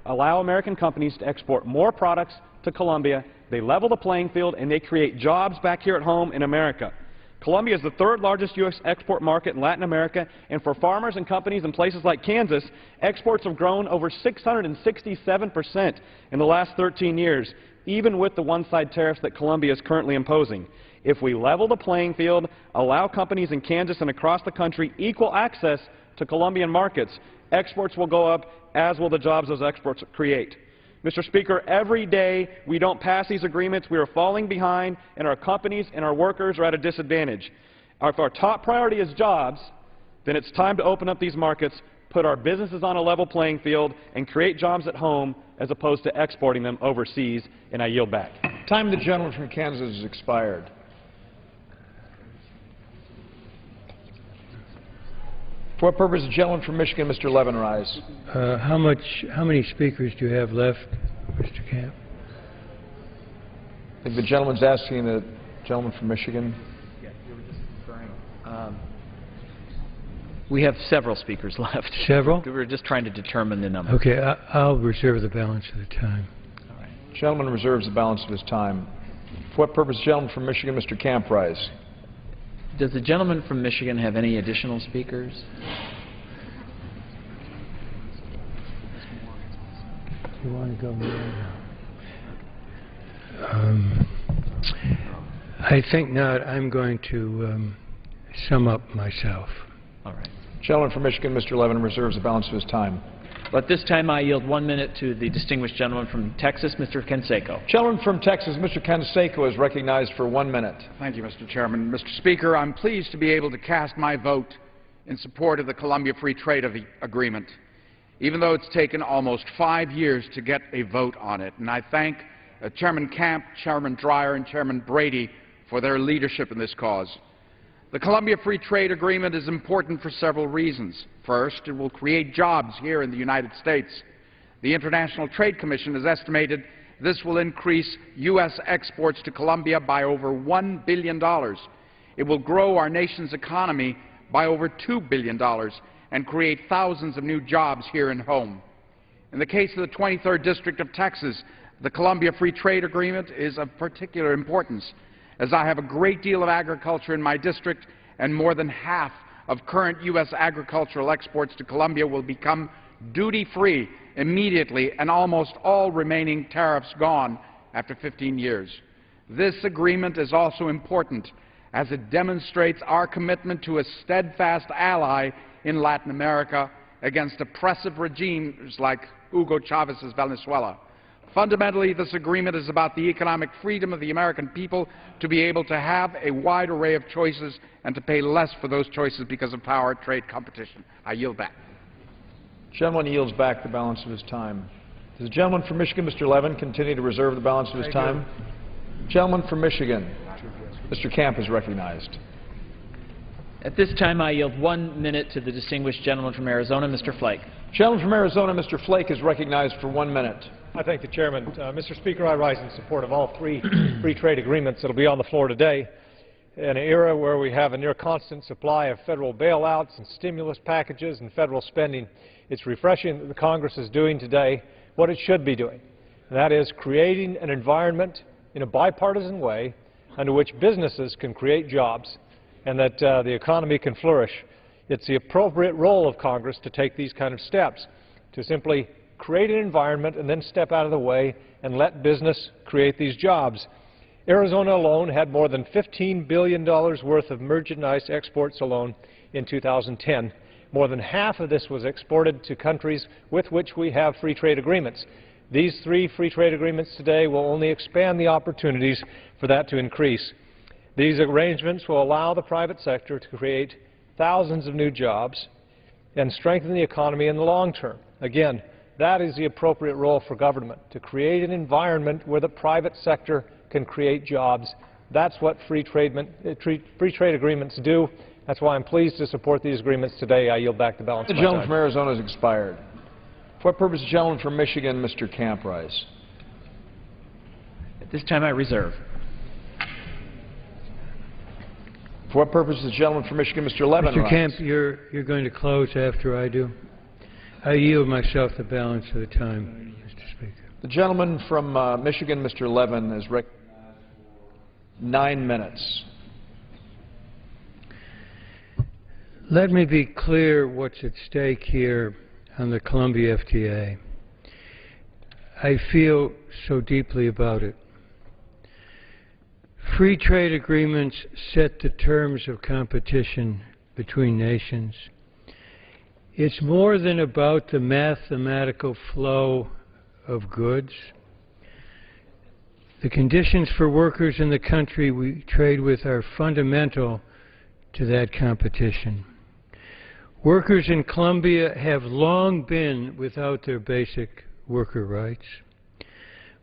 allow American companies to export more products to Colombia. They level the playing field, and they create jobs back here at home in America. Colombia is the third largest U.S. export market in Latin America, and for farmers and companies in places like Kansas, exports have grown over 667% in the last 13 years, even with the one-side tariffs that Colombia is currently imposing. If we level the playing field, allow companies in Kansas and across the country equal access to Colombian markets, exports will go up, as will the jobs those exports create. Mr. Speaker, every day we don't pass these agreements, we are falling behind, and our companies and our workers are at a disadvantage. If our top priority is jobs, then it's time to open up these markets, put our businesses on a level playing field, and create jobs at home as opposed to exporting them overseas, and I yield back. Time of the gentleman from Kansas has expired. For what purpose, the gentleman from Michigan, Mr. Levin, rise? How many speakers do you have left, Mr. Camp? I think the gentleman's asking the gentleman from Michigan. Yeah, you were just referring. We have several speakers left. Several? We were just trying to determine the number. Okay, I'll reserve the balance of the time. All right. The gentleman reserves the balance of his time. For what purpose, the gentleman from Michigan, Mr. Camp, rise? Does the gentleman from Michigan have any additional speakers? Do you want to go there? I think not. I'm going to sum up myself. All right. Gentleman from Michigan, Mr. Levin, reserves the balance of his time. But this time I yield 1 minute to the distinguished gentleman from Texas, Mr. Canseco. Gentleman from Texas, Mr. Canseco, is recognized for 1 minute. Thank you, Mr. Chairman. Mr. Speaker, I'm pleased to be able to cast my vote in support of the Colombia Free Trade Agreement, even though it's taken almost 5 years to get a vote on it. And I thank Chairman Camp, Chairman Dreyer, and Chairman Brady for their leadership in this cause. The Colombia Free Trade Agreement is important for several reasons. First, it will create jobs here in the United States. The International Trade Commission has estimated this will increase U.S. exports to Colombia by over $1 billion. It will grow our nation's economy by over $2 billion and create thousands of new jobs here and home. In the case of the 23rd District of Texas, the Colombia Free Trade Agreement is of particular importance, as I have a great deal of agriculture in my district, and more than half of current U.S. agricultural exports to Colombia will become duty-free immediately, and almost all remaining tariffs gone after 15 years. This agreement is also important as it demonstrates our commitment to a steadfast ally in Latin America against oppressive regimes like Hugo Chávez's Venezuela. Fundamentally, this agreement is about the economic freedom of the American people to be able to have a wide array of choices and to pay less for those choices because of power trade competition. I yield back. The gentleman yields back the balance of his time. Does the gentleman from Michigan, Mr. Levin, continue to reserve the balance of his time? Gentleman from Michigan, Mr. Camp is recognized. At this time, I yield 1 minute to the distinguished gentleman from Arizona, Mr. Flake. Gentleman from Arizona, Mr. Flake, is recognized for 1 minute. I thank the Chairman. Mr. Speaker, I rise in support of all three free trade agreements that will be on the floor today. In an era where we have a near constant supply of federal bailouts and stimulus packages and federal spending, it's refreshing that the Congress is doing today what it should be doing, and that is creating an environment in a bipartisan way under which businesses can create jobs and that the economy can flourish. It's the appropriate role of Congress to take these kind of steps, to simply create an environment and then step out of the way and let business create these jobs. Arizona alone had more than $15 billion worth of merchandise exports alone in 2010. More than half of this was exported to countries with which we have free trade agreements. These three free trade agreements today will only expand the opportunities for that to increase. These arrangements will allow the private sector to create thousands of new jobs and strengthen the economy in the long term. Again, that is the appropriate role for government, to create an environment where the private sector can create jobs. That's what free trade agreements do. That's why I'm pleased to support these agreements today. I yield back the balance of my time. The gentleman from Arizona has expired. For what purpose, the gentleman from Michigan, Mr. Camp, rise? At this time, I reserve. For what purpose, the gentleman from Michigan, Mr. Levin, Mr. rise? Camp, you're going to close after I do. I yield myself the balance of the time, Mr. Speaker. The gentleman from Michigan, Mr. Levin, is recognized for 9 minutes. Let me be clear what's at stake here on the Colombia FTA. I feel so deeply about it. Free trade agreements set the terms of competition between nations. It's more than about the mathematical flow of goods. The conditions for workers in the country we trade with are fundamental to that competition. Workers in Colombia have long been without their basic worker rights.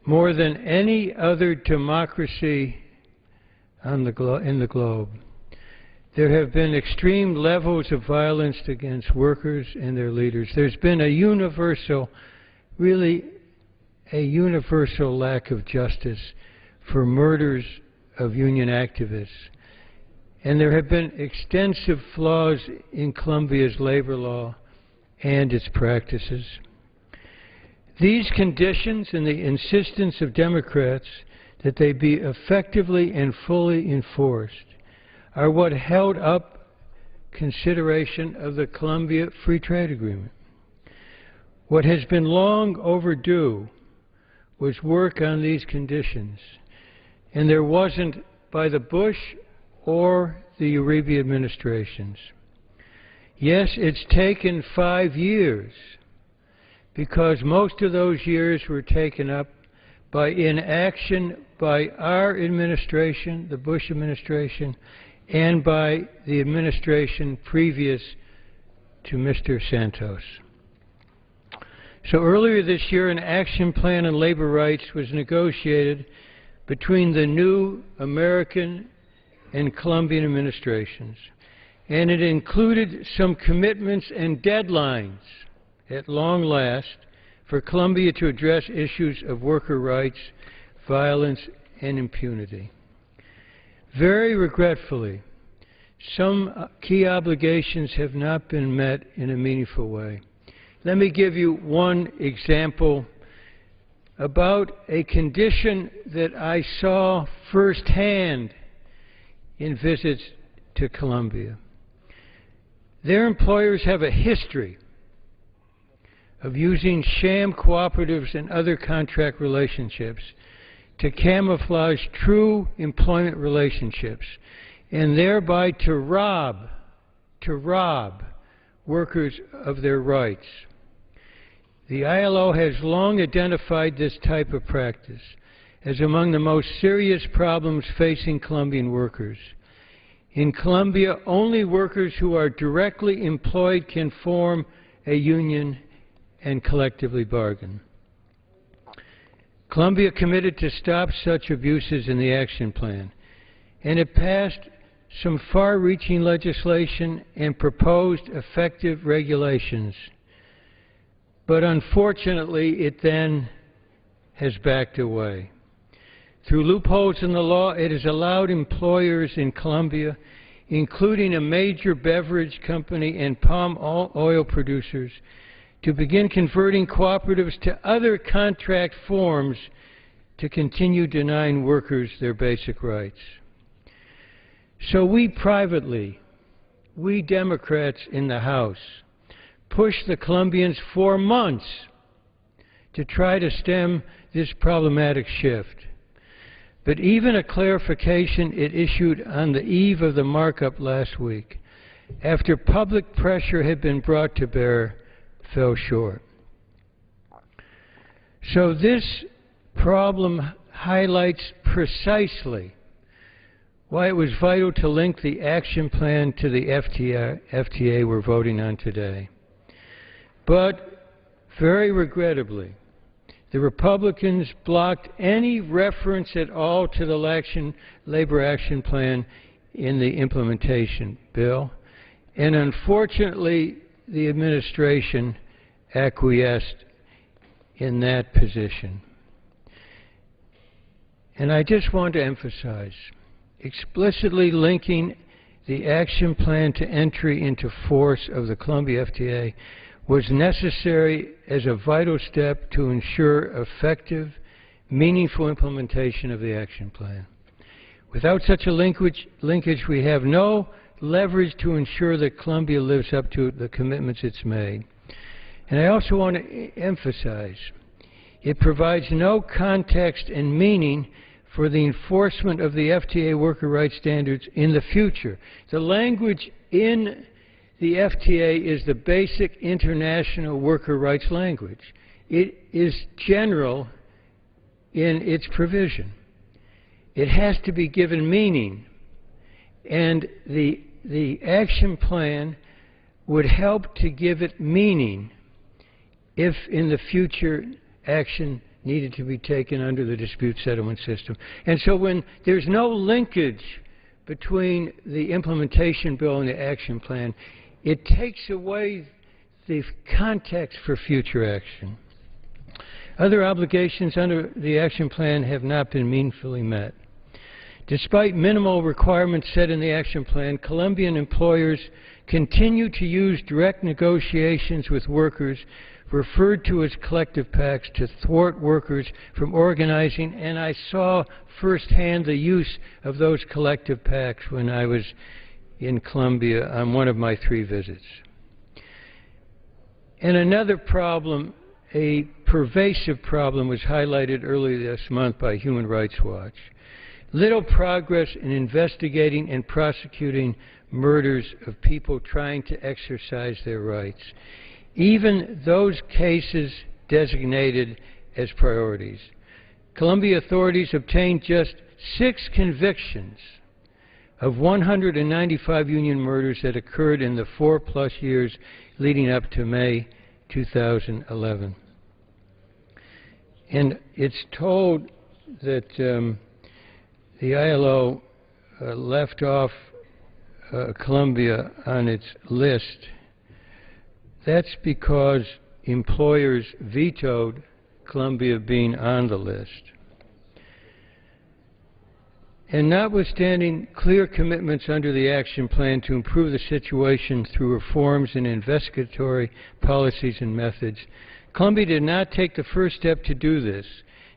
More than any other democracy in the globe, there have been extreme levels of violence against workers and their leaders. There's been a universal, really a universal lack of justice for murders of union activists. And there have been extensive flaws in Colombia's labor law and its practices. These conditions and the insistence of Democrats that they be effectively and fully enforced are what held up consideration of the Colombia Free Trade Agreement. What has been long overdue was work on these conditions, and there wasn't by the Bush or the Uribe administrations. Yes, it's taken 5 years, because most of those years were taken up by inaction by our administration, the Bush administration, and by the administration previous to Mr. Santos. So earlier this year, an action plan on labor rights was negotiated between the new American and Colombian administrations, and it included some commitments and deadlines, at long last, for Colombia to address issues of worker rights, violence, and impunity. Very regretfully, some key obligations have not been met in a meaningful way. Let me give you one example about a condition that I saw firsthand in visits to Colombia. Their employers have a history of using sham cooperatives and other contract relationships to camouflage true employment relationships and thereby to rob workers of their rights. The ILO has long identified this type of practice as among the most serious problems facing Colombian workers. In Colombia, only workers who are directly employed can form a union and collectively bargain. Colombia committed to stop such abuses in the action plan, and it passed some far-reaching legislation and proposed effective regulations. But unfortunately, it then has backed away. Through loopholes in the law, it has allowed employers in Colombia, including a major beverage company and palm oil producers, to begin converting cooperatives to other contract forms to continue denying workers their basic rights. So we privately, we Democrats in the House, pushed the Colombians for months to try to stem this problematic shift. But even a clarification it issued on the eve of the markup last week, after public pressure had been brought to bear, fell short. So this problem highlights precisely why it was vital to link the action plan to the FTA we're voting on today. But very regrettably, the Republicans blocked any reference at all to the Labor Action Plan in the implementation bill, and unfortunately, the administration acquiesced in that position. And I just want to emphasize, explicitly linking the action plan to entry into force of the Colombia FTA was necessary as a vital step to ensure effective, meaningful implementation of the action plan. Without such a linkage, we have no leverage to ensure that Colombia lives up to the commitments it's made. And I also want to emphasize, it provides no context and meaning for the enforcement of the FTA worker rights standards in the future. The language in the FTA is the basic international worker rights language. It is general in its provision. It has to be given meaning, and the action plan would help to give it meaning if in the future action needed to be taken under the dispute settlement system. And so when there's no linkage between the implementation bill and the action plan, it takes away the context for future action. Other obligations under the action plan have not been meaningfully met. Despite minimal requirements set in the action plan, Colombian employers continue to use direct negotiations with workers, referred to as collective pacts, to thwart workers from organizing, and I saw firsthand the use of those collective pacts when I was in Colombia on one of my 3 visits. And another problem, a pervasive problem, was highlighted earlier this month by Human Rights Watch. Little progress in investigating and prosecuting murders of people trying to exercise their rights, even those cases designated as priorities. Colombia authorities obtained just 6 convictions of 195 union murders that occurred in the 4+ years leading up to May 2011. And it's told that the ILO left off Colombia on its list, that's because employers vetoed Colombia being on the list. And notwithstanding clear commitments under the action plan to improve the situation through reforms in investigatory policies and methods, Colombia did not take the first step to do this,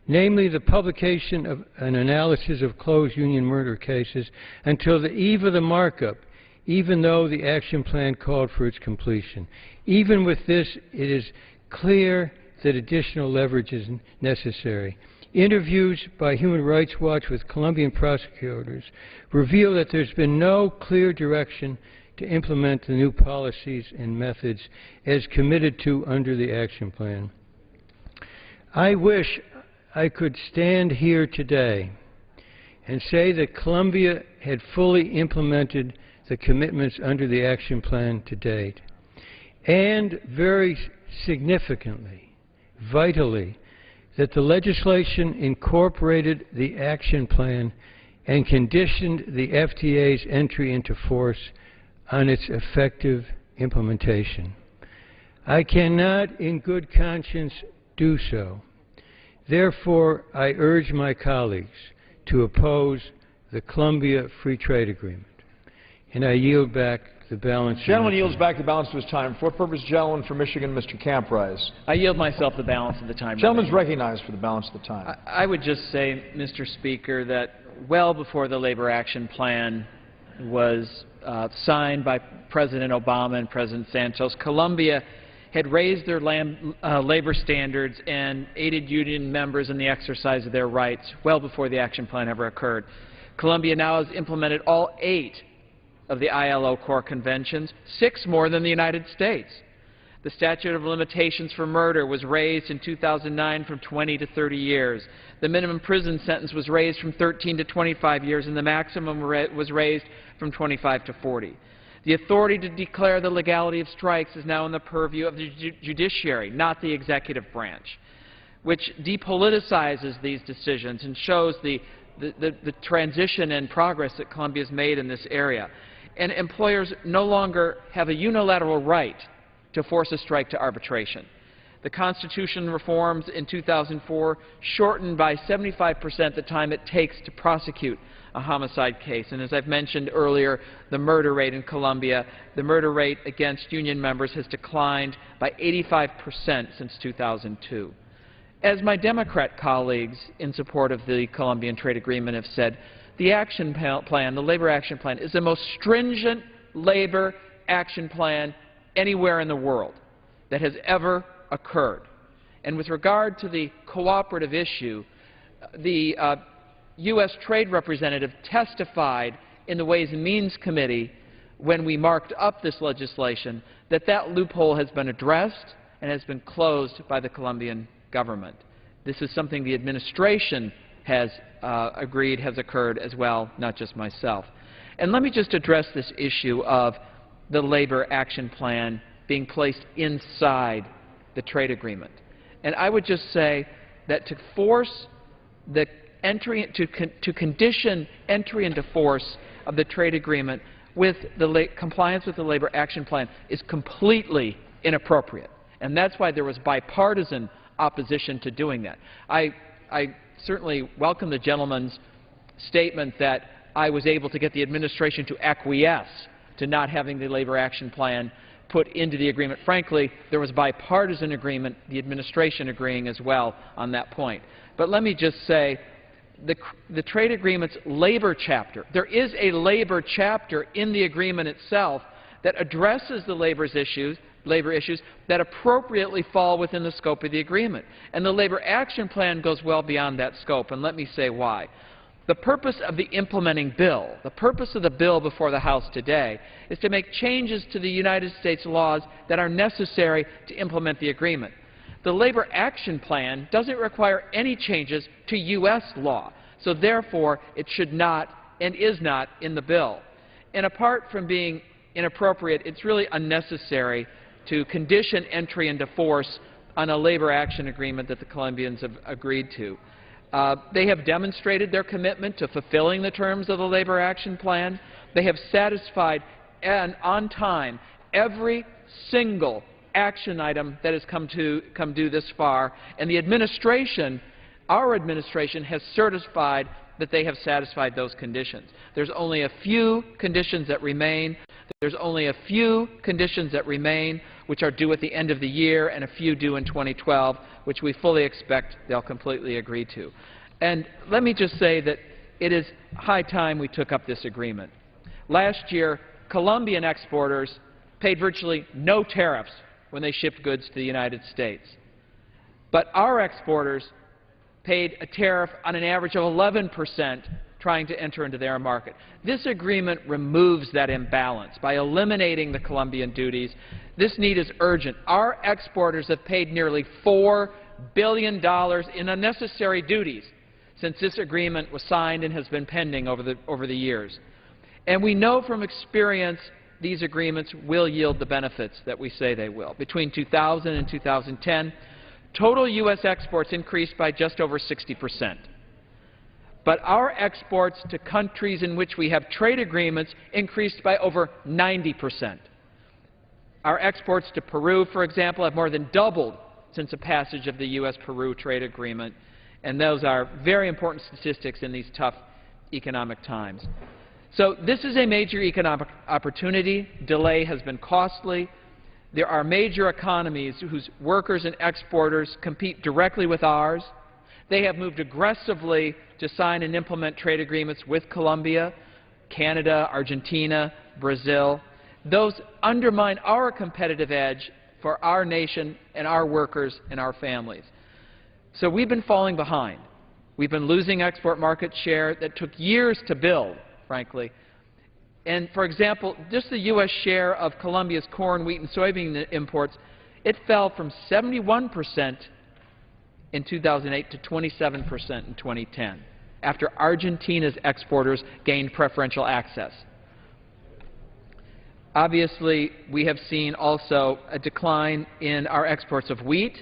namely the publication of an analysis of closed union murder cases, until the eve of the markup, even though the action plan called for its completion. Even with this, it is clear that additional leverage is necessary. Interviews by Human Rights Watch with Colombian prosecutors reveal that there's been no clear direction to implement the new policies and methods as committed to under the action plan. I wish I could stand here today and say that Colombia had fully implemented the commitments under the action plan to date, and very significantly, vitally, that the legislation incorporated the action plan and conditioned the FTA's entry into force on its effective implementation. I cannot in good conscience do so. Therefore, I urge my colleagues to oppose the Colombia Free Trade Agreement. And I yield back the balance. The gentleman yields back the balance of his time. For what purpose, gentleman from Michigan, Mr. Camp rise. I yield myself the balance of the time. Gentleman's recognized for the balance of the time. I would just say, Mr. Speaker, that well before the Labor Action Plan was signed by President Obama and President Santos, Colombia had raised their labor standards and aided union members in the exercise of their rights well before the action plan ever occurred. Colombia now has implemented all 8 of the ILO core conventions, 6 more than the United States. The statute of limitations for murder was raised in 2009 from 20 to 30 years. The minimum prison sentence was raised from 13 to 25 years, and the maximum was raised from 25 to 40. The authority to declare the legality of strikes is now in the purview of the judiciary, not the executive branch, which depoliticizes these decisions and shows the transition and progress that Colombia has made in this area. And employers no longer have a unilateral right to force a strike to arbitration. The Constitution reforms in 2004 shortened by 75% the time it takes to prosecute a homicide case. And as I've mentioned earlier, the murder rate in Colombia, the murder rate against union members has declined by 85% since 2002. As my Democrat colleagues in support of the Colombian trade agreement have said, the action plan, the Labor Action Plan, is the most stringent labor action plan anywhere in the world that has ever occurred. And with regard to the cooperative issue, the U.S. Trade Representative testified in the Ways and Means Committee when we marked up this legislation that that loophole has been addressed and has been closed by the Colombian government. This is something the administration has agreed has occurred as well, not just myself. And let me just address this issue of the Labor Action Plan being placed inside the trade agreement. And I would just say that to force the entry, to condition entry into force of the trade agreement with the compliance with the Labor Action Plan is completely inappropriate. And that's why there was bipartisan opposition to doing that. I certainly welcome the gentleman's statement that I was able to get the administration to acquiesce to not having the Labor Action Plan put into the agreement. Frankly, there was bipartisan agreement, the administration agreeing as well on that point. But let me just say, the trade agreement's labor chapter, there is a labor chapter in the agreement itself that addresses the labor issues that appropriately fall within the scope of the agreement. And the Labor Action Plan goes well beyond that scope, and let me say why. The purpose of the implementing bill, the purpose of the bill before the House today, is to make changes to the United States laws that are necessary to implement the agreement. The Labor Action Plan doesn't require any changes to U.S. law, so therefore it should not and is not in the bill. And apart from being inappropriate, it's really unnecessary to condition entry into force on a labor action agreement that the Colombians have agreed to. They have demonstrated their commitment to fulfilling the terms of the Labor Action Plan. They have satisfied and on time every single action item that has come due this far, and the administration, our administration, has certified that they have satisfied those conditions. There's only a few conditions that remain. There's only a few conditions that remain which are due at the end of the year, and a few due in 2012, which we fully expect they'll completely agree to. And let me just say that it is high time we took up this agreement. Last year, Colombian exporters paid virtually no tariffs when they shipped goods to the United States. But our exporters paid a tariff on an average of 11% trying to enter into their market. This agreement removes that imbalance by eliminating the Colombian duties. This need is urgent. Our exporters have paid nearly $4 billion in unnecessary duties since this agreement was signed and has been pending over the years. And we know from experience these agreements will yield the benefits that we say they will. Between 2000 and 2010, total U.S. exports increased by just over 60%. But our exports to countries in which we have trade agreements increased by over 90%. Our exports to Peru, for example, have more than doubled since the passage of the U.S.-Peru trade agreement, and those are very important statistics in these tough economic times. So this is a major economic opportunity. Delay has been costly. There are major economies whose workers and exporters compete directly with ours. They have moved aggressively to sign and implement trade agreements with Colombia, Canada, Argentina, Brazil. Those undermine our competitive edge for our nation and our workers and our families. So we've been falling behind. We've been losing export market share that took years to build, frankly. And, for example, just the U.S. share of Colombia's corn, wheat, and soybean imports, it fell from 71% in 2008 to 27% in 2010, after Argentina's exporters gained preferential access. Obviously, we have seen also a decline in our exports of wheat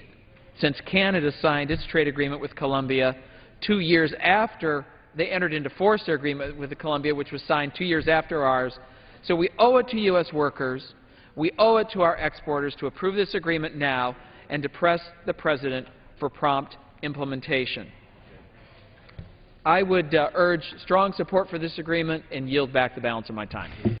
since Canada signed its trade agreement with Colombia 2 years after they entered into force their agreement with Colombia, which was signed 2 years after ours. So we owe it to U.S. workers, we owe it to our exporters to approve this agreement now and to press the President for prompt implementation. I would urge strong support for this agreement and yield back the balance of my time.